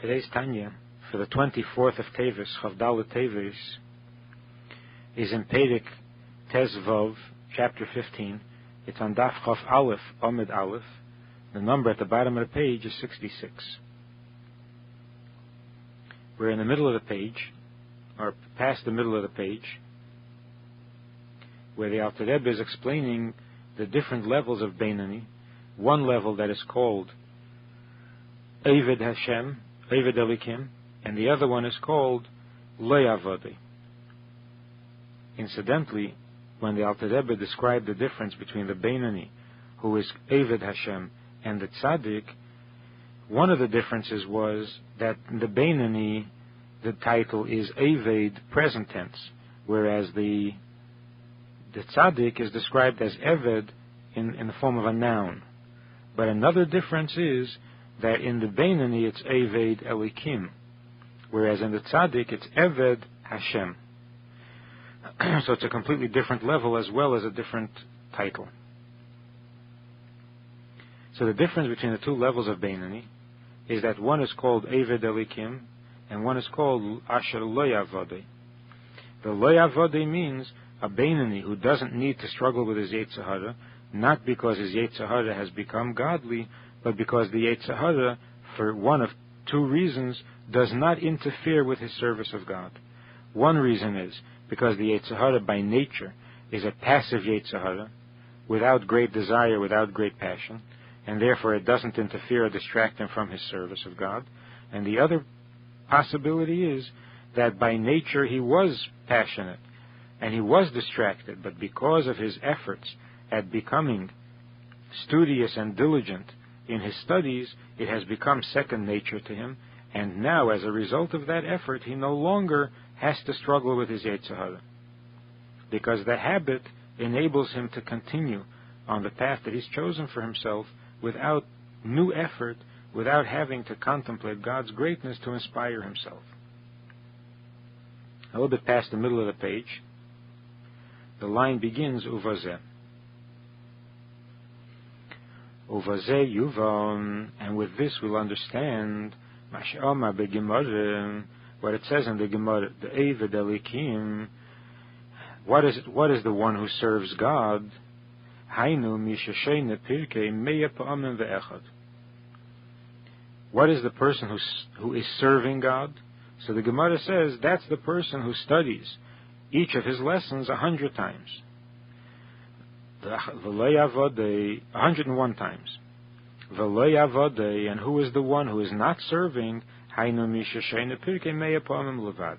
Today's Tanya for the 24th of Teves, Chavdal Teves, is in Perek Tezvav, chapter 15. It's on Daf Chaf Aleph, Amid Aleph. The number at the bottom of the page is 66. We're in the middle of the page, or past the middle of the page, where the Alter Rebbe is explaining the different levels of Beinani. One level that is called Eved Hashem, Eved Elikim, and the other one is called Lo Yavodi. Incidentally, when the Alter Rebbe described the difference between the Beinani, who is Eved Hashem, and the Tzaddik, one of the differences was that in the Beinani, the title is Eved present tense, whereas the Tzaddik is described as Eved in the form of a noun. But another difference is that in the Beinani it's Eved Elikim, whereas in the Tzaddik it's Eved Hashem. So it's a completely different level as well as a different title. So the difference between the two levels of Beinani is that one is called Eved Elikim and one is called Asher Lo Yavodi. The Lo Yavodi means a Beinani who doesn't need to struggle with his Yetzer Hara, not because his Yetzer Hara has become godly, but because the Yetzer Hara, for one of two reasons, does not interfere with his service of God. One reason is because the Yetzer Hara by nature is a passive Yetzer Hara, without great desire, without great passion, and therefore it doesn't interfere or distract him from his service of God. And the other possibility is that by nature he was passionate, and he was distracted, but because of his efforts at becoming studious and diligent in his studies, it has become second nature to him, and now as a result of that effort, he no longer has to struggle with his Yetzer Hara, because the habit enables him to continue on the path that he's chosen for himself without new effort, without having to contemplate God's greatness to inspire himself. A little bit past the middle of the page, the line begins, Uvazeh. Uvazeh Yuvan, and with this we'll understand Mash'ama beGemara, what it says in the Gemara, the Eved Elikim. What is the one who serves God? Hainu mishashene pirkei meya pa'amim ve'echad. What is the person who is serving God? So the Gemara says that's the person who studies each of his lessons 100 times. V'lo yavodei 101 times. V'lo yavodei, and who is the one who is not serving? Hainu mishashene pirkei meya pa'amim levad.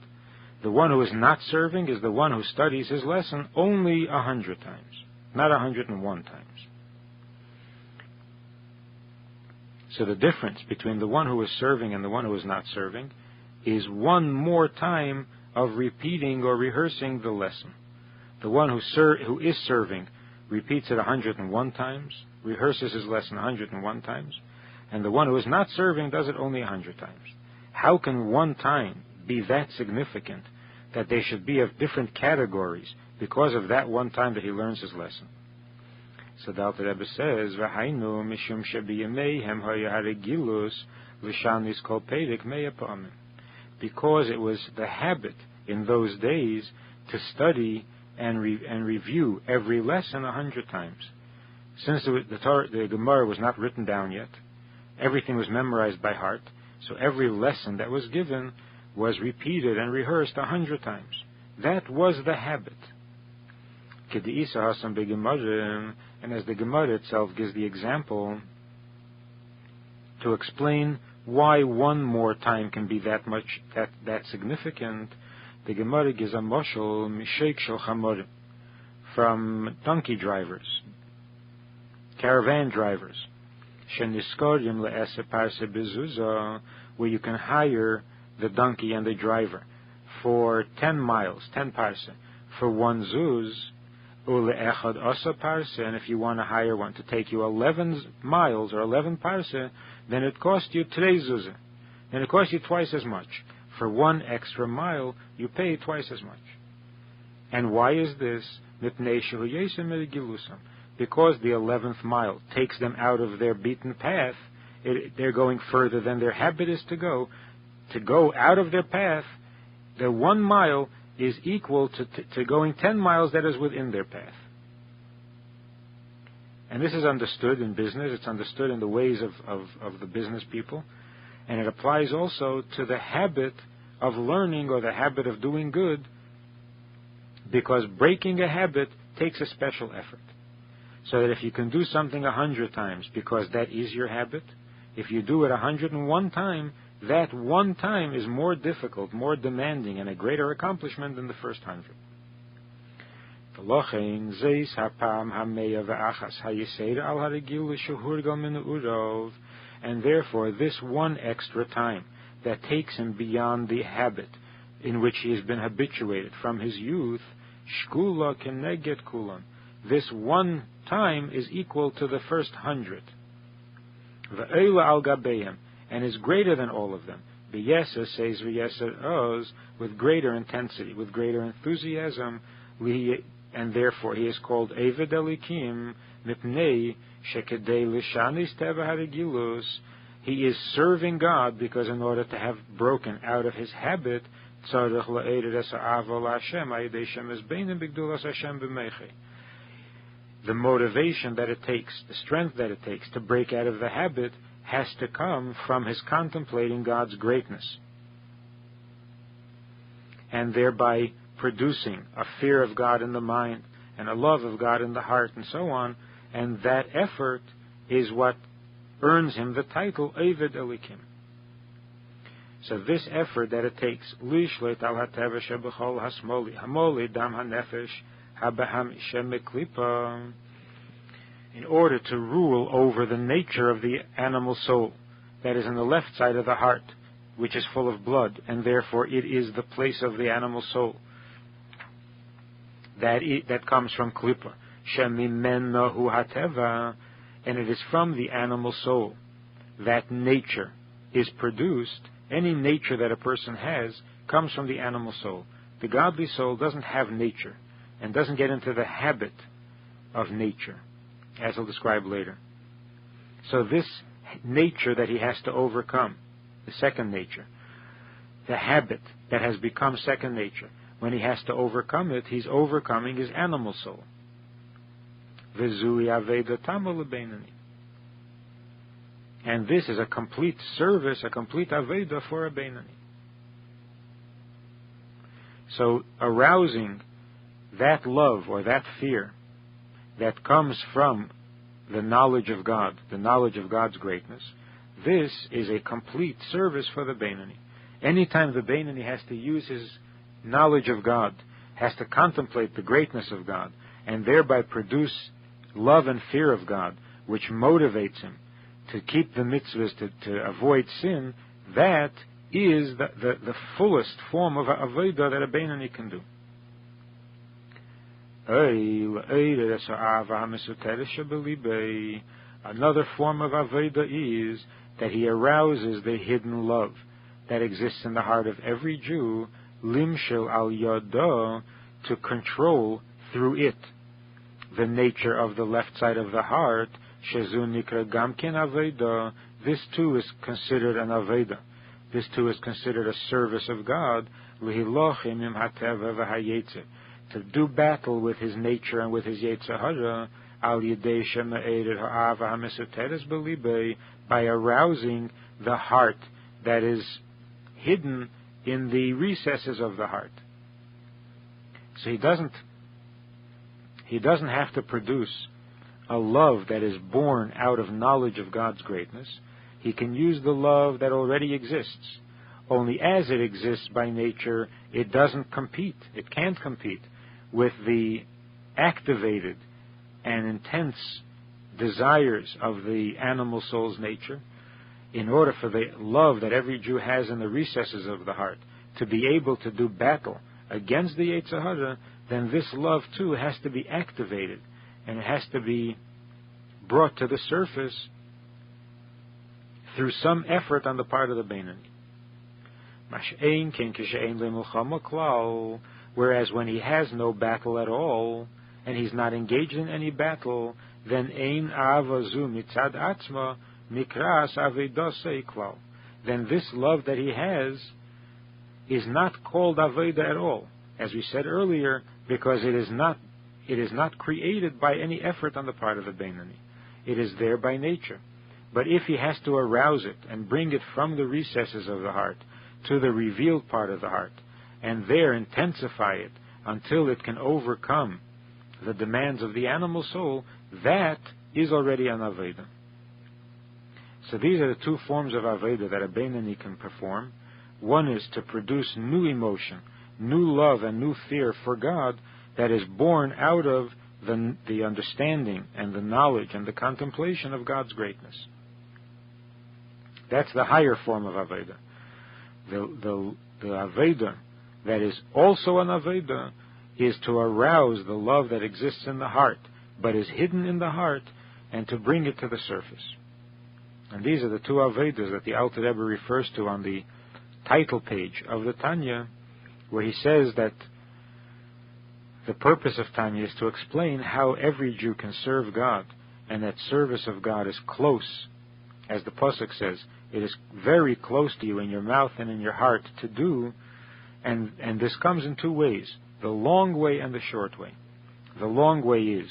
The one who is not serving is the one who studies his lesson only 100 times, not 101 times. So the difference between the one who is serving and the one who is not serving is one more time of repeating or rehearsing the lesson. The one who is serving repeats it 101 times, rehearses his lesson 101 times, and the one who is not serving does it only 100 times. How can one time be that significant that they should be of different categories because of that one time that he learns his lesson? So the Alter Rebbe says, "V'hainu mishum shebiyameihem hayaregilus l'shanis kol perek meya pa'amim," because it was the habit in those days to study and review every lesson 100 times. Since the Gemara was not written down yet, everything was memorized by heart. So every lesson that was given was repeated and rehearsed 100 times. That was the habit. And as the Gemara itself gives the example to explain why one more time can be that significant, the Gemara gives a moshel mishek shel chamorim, from donkey drivers, caravan drivers, sheniskorim le'aseh parse bezuzah, where you can hire the donkey and the driver for 10 miles, 10 parse, for one zuz, ule'echad asa parse, and if you want to hire one to take you 11 miles or 11 parse, then it costs you 3 zuzah, and it costs you twice as much. For one extra mile, you pay twice as much. And why is this? Because the 11th mile takes them out of their beaten path they're going further than their habit is to go. To go out of their path, the 1 mile is equal to going 10 miles that is within their path. And this is understood in business. It's understood in the ways of the business people. And it applies also to the habit of learning or the habit of doing good, because breaking a habit takes a special effort. So that if you can do something 100 times because that is your habit, if you do it 101 times, that one time is more difficult, more demanding, and a greater accomplishment than the first 100. And therefore, this one extra time that takes him beyond the habit in which he has been habituated from his youth, shkula keneged kulam. This one time is equal to the first 100. Ve'ela al gabeim, and is greater than all of them. B'yeser says v'yeser oz, with greater intensity, with greater enthusiasm, and therefore he is called Eved Elikim mipnei shekedei lishanis teva harigilus. He is serving God because in order to have broken out of his habit, tzarich la'ered es ha'ava la'Hashem ha'yidei shemes beinim b'gdulas Hashem b'meichei. The motivation that it takes, the strength that it takes to break out of the habit has to come from his contemplating God's greatness, and thereby producing a fear of God in the mind and a love of God in the heart and so on. And that effort is what earns him the title Eved Elikim. So this effort that it takes, lishlet al hateva shebechol hasmoli hamoli dam hanefesh habaham shemeklipa, in order to rule over the nature of the animal soul that is in the left side of the heart, which is full of blood, and therefore it is the place of the animal soul that comes from klipa. Shemimena hu hateva, and it is from the animal soul that nature is produced. Any nature that a person has comes from the animal soul. The godly soul doesn't have nature and doesn't get into the habit of nature, as I'll describe later. So this nature that he has to overcome, the second nature, the habit that has become second nature, when he has to overcome it, he's overcoming his animal soul. And this is a complete service, a complete aveda for a Beinani. So arousing that love or that fear that comes from the knowledge of God, the knowledge of God's greatness, this is a complete service for the Beinani. Anytime the Beinani has to use his knowledge of God, has to contemplate the greatness of God, and thereby produce love and fear of God, which motivates him to keep the mitzvahs, to avoid sin, that is the fullest form of avodah that a Beinani can do. Another form of avodah is that he arouses the hidden love that exists in the heart of every Jew, limshel al yado, to control through it the nature of the left side of the heart. Shezu nikra gamkin aveda. This too is considered an aveda. This too is considered a service of God. Lihilochim im hateva v'hayetze, to do battle with his nature and with his yetzer hara, al yedei shema'ered ha'ava ha'mesoteres b'libei, by arousing the heart that is hidden in the recesses of the heart. So he doesn't have to produce a love that is born out of knowledge of God's greatness. He can use the love that already exists. Only as it exists by nature, it doesn't compete. It can't compete with the activated and intense desires of the animal soul's nature. In order for the love that every Jew has in the recesses of the heart to be able to do battle against the yetzer hara, then this love too has to be activated, and it has to be brought to the surface through some effort on the part of the Beinani. Whereas when he has no battle at all, and he's not engaged in any battle, then ein ava zu mitzad atzma mikras avedasei klal. Then this love that he has is not called aveda at all, as we said earlier, because it is not created by any effort on the part of the Beinani. It is there by nature. But if he has to arouse it and bring it from the recesses of the heart to the revealed part of the heart, and there intensify it until it can overcome the demands of the animal soul, that is already an Aveda. So these are the two forms of Aveda that a Beinani can perform. One is to produce new emotion, new love and new fear for God that is born out of the understanding and the knowledge and the contemplation of God's greatness. That's the higher form of Aveda. The Aveda that is also an Aveda is to arouse the love that exists in the heart, but is hidden in the heart, and to bring it to the surface. And these are the two Avedas that the Alter Rebbe refers to on the title page of the Tanya, where he says that the purpose of Tanya is to explain how every Jew can serve God, and that service of God is close. As the Pasuk says, it is very close to you in your mouth and in your heart to do, and this comes in two ways, the long way and the short way. The long way is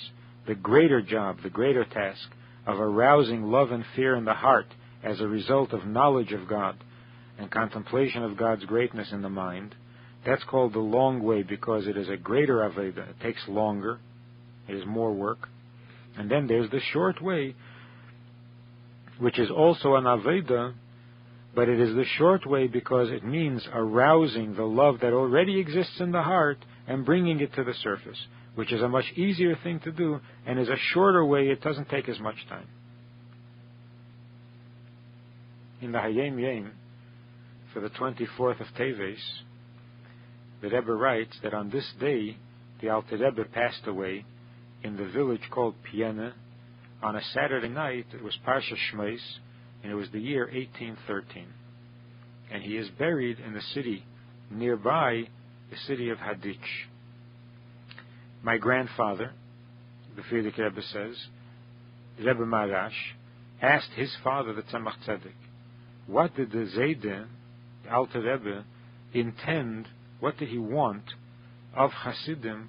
the greater job, the greater task of arousing love and fear in the heart as a result of knowledge of God and contemplation of God's greatness in the mind. That's called the long way because it is a greater Aveda. It takes longer. It is more work. And then there's the short way, which is also an Aveda, but it is the short way because it means arousing the love that already exists in the heart and bringing it to the surface, which is a much easier thing to do and is a shorter way. It doesn't take as much time. In the Hayom Yom, for the 24th of Teves, the Rebbe writes that on this day, the Alter Rebbe passed away in the village called Piena. On a Saturday night, it was Parsha Shmos, and it was the year 1813. And he is buried in the city nearby, the city of Haditch. My grandfather, the Frierdiker Rebbe says, Rebbe Marash, asked his father, the Tzemach Tzedek, what did the Zayde, the Alter Rebbe, intend, what did he want of Hasidim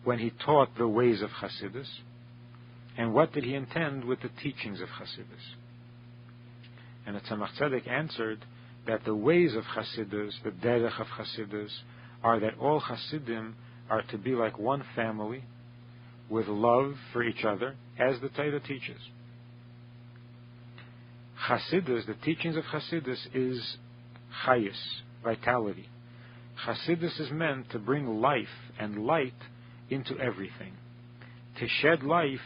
when he taught the ways of Hasidus? And what did he intend with the teachings of Hasidus? And the Tzemach Tzedek answered that the ways of Hasidus, the derech of Hasidus, are that all Hasidim are to be like one family with love for each other, as the Torah teaches. Hasidus, the teachings of Hasidus, is chayus, vitality. Hasidus is meant to bring life and light into everything, to shed light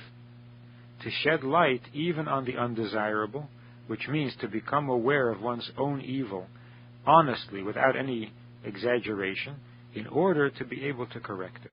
even on the undesirable, which means to become aware of one's own evil honestly, without any exaggeration, in order to be able to correct it.